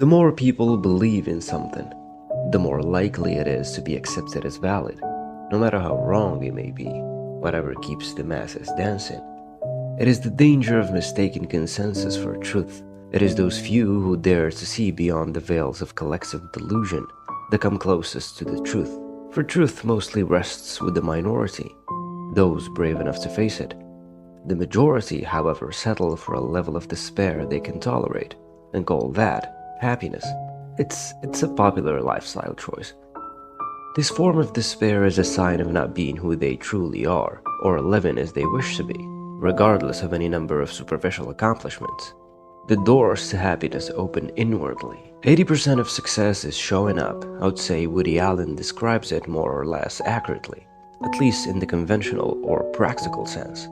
The more people believe in something, the more likely it is to be accepted as valid, no matter how wrong it may be, whatever keeps the masses dancing. It is the danger of mistaking consensus for truth. It is those few who dare to see beyond the veils of collective delusion that come closest to the truth. For truth mostly rests with the minority, those brave enough to face it. The majority, however, settle for a level of despair they can tolerate and call that happiness. It's a popular lifestyle choice. This form of despair is a sign of not being who they truly are, or living as they wish to be, regardless of any number of superficial accomplishments. The doors to happiness open inwardly. 80% of success is showing up. I would say Woody Allen describes it more or less accurately, at least in the conventional or practical sense.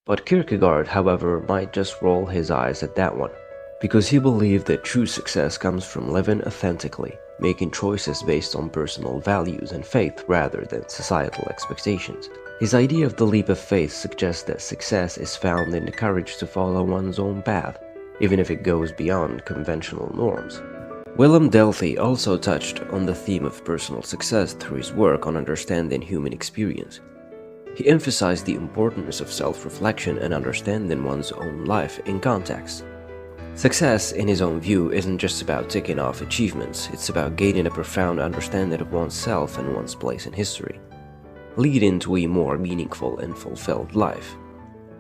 But Kierkegaard, however, might just roll his eyes at that one, because he believed that true success comes from living authentically, making choices based on personal values and faith rather than societal expectations. His idea of the leap of faith suggests that success is found in the courage to follow one's own path, even if it goes beyond conventional norms. Willem Delphi also touched on the theme of personal success through his work on understanding human experience. He emphasized the importance of self-reflection and understanding one's own life in context. Success, in his own view, isn't just about ticking off achievements, it's about gaining a profound understanding of oneself and one's place in history, leading to a more meaningful and fulfilled life.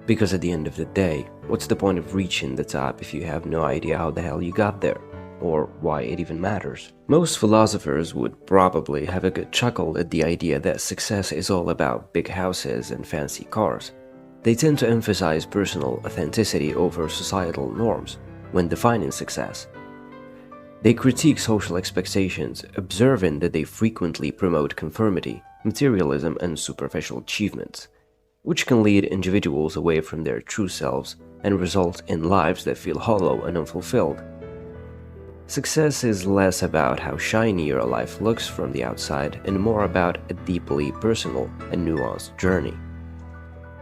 Because at the end of the day, what's the point of reaching the top if you have no idea how the hell you got there, or why it even matters? Most philosophers would probably have a good chuckle at the idea that success is all about big houses and fancy cars. They tend to emphasize personal authenticity over societal norms when defining success. They critique social expectations, observing that they frequently promote conformity, materialism, and superficial achievements, which can lead individuals away from their true selves and result in lives that feel hollow and unfulfilled. Success is less about how shiny your life looks from the outside and more about a deeply personal and nuanced journey.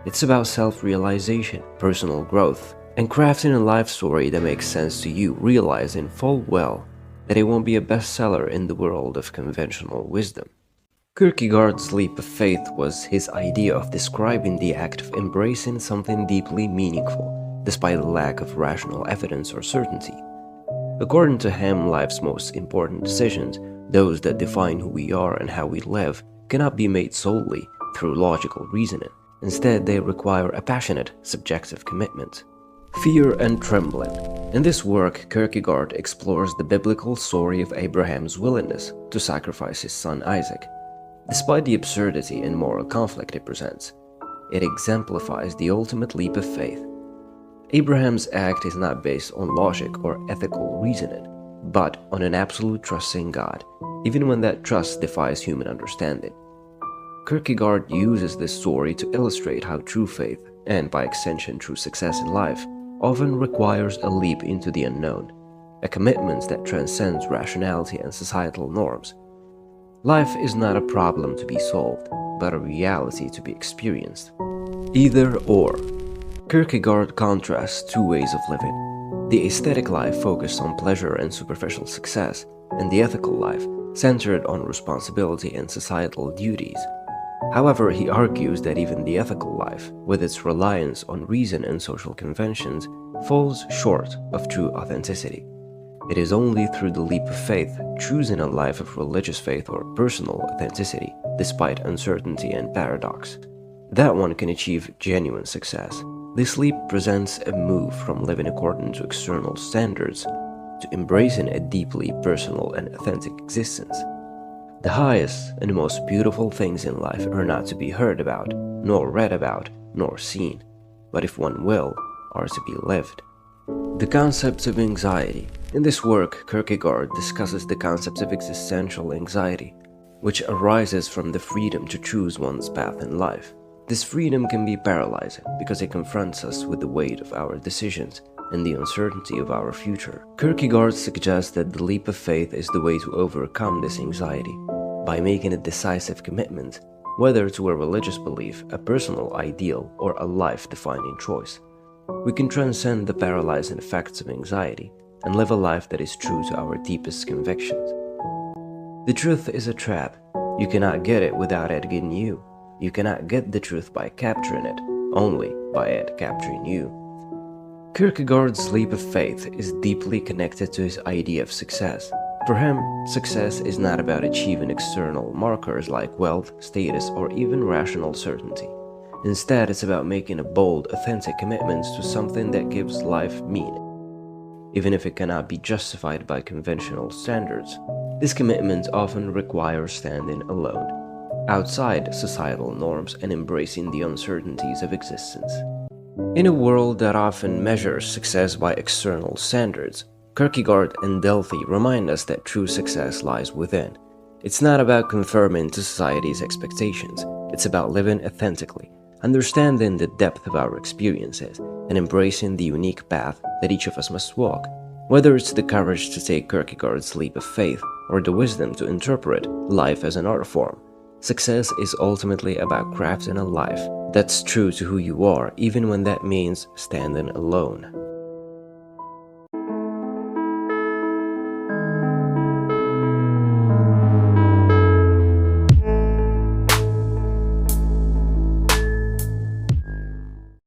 It's about self-realization, personal growth, and crafting a life story that makes sense to you, realizing full well that it won't be a bestseller in the world of conventional wisdom. Kierkegaard's leap of faith was his idea of describing the act of embracing something deeply meaningful, despite a lack of rational evidence or certainty. According to him, life's most important decisions, those that define who we are and how we live, cannot be made solely through logical reasoning. Instead, they require a passionate, subjective commitment. Fear and Trembling. In this work, Kierkegaard explores the biblical story of Abraham's willingness to sacrifice his son Isaac. Despite the absurdity and moral conflict it presents, it exemplifies the ultimate leap of faith. Abraham's act is not based on logic or ethical reasoning, but on an absolute trust in God, even when that trust defies human understanding. Kierkegaard uses this story to illustrate how true faith, and by extension true success in life, often requires a leap into the unknown, a commitment that transcends rationality and societal norms. Life is not a problem to be solved, but a reality to be experienced. Either or. Kierkegaard contrasts two ways of living: the aesthetic life focused on pleasure and superficial success, and the ethical life centered on responsibility and societal duties. However, he argues that even the ethical life, with its reliance on reason and social conventions, falls short of true authenticity. It is only through the leap of faith, choosing a life of religious faith or personal authenticity, despite uncertainty and paradox, that one can achieve genuine success. This leap presents a move from living according to external standards to embracing a deeply personal and authentic existence. The highest and most beautiful things in life are not to be heard about, nor read about, nor seen, but if one will, are to be lived. The concept of anxiety. In this work, Kierkegaard discusses the concept of existential anxiety, which arises from the freedom to choose one's path in life. This freedom can be paralyzing because it confronts us with the weight of our decisions and the uncertainty of our future. Kierkegaard suggests that the leap of faith is the way to overcome this anxiety, by making a decisive commitment, whether to a religious belief, a personal ideal, or a life-defining choice. We can transcend the paralyzing effects of anxiety and live a life that is true to our deepest convictions. The truth is a trap. You cannot get it without it getting you. You cannot get the truth by capturing it, only by it capturing you. Kierkegaard's leap of faith is deeply connected to his idea of success. For him, success is not about achieving external markers like wealth, status, or even rational certainty. Instead, it's about making a bold, authentic commitment to something that gives life meaning, even if it cannot be justified by conventional standards. This commitment often requires standing alone, outside societal norms and embracing the uncertainties of existence. In a world that often measures success by external standards, Kierkegaard and Delphi remind us that true success lies within. It's not about conforming to society's expectations, it's about living authentically, understanding the depth of our experiences, and embracing the unique path that each of us must walk. Whether it's the courage to take Kierkegaard's leap of faith or the wisdom to interpret life as an art form, success is ultimately about crafting a life that's true to who you are, even when that means standing alone.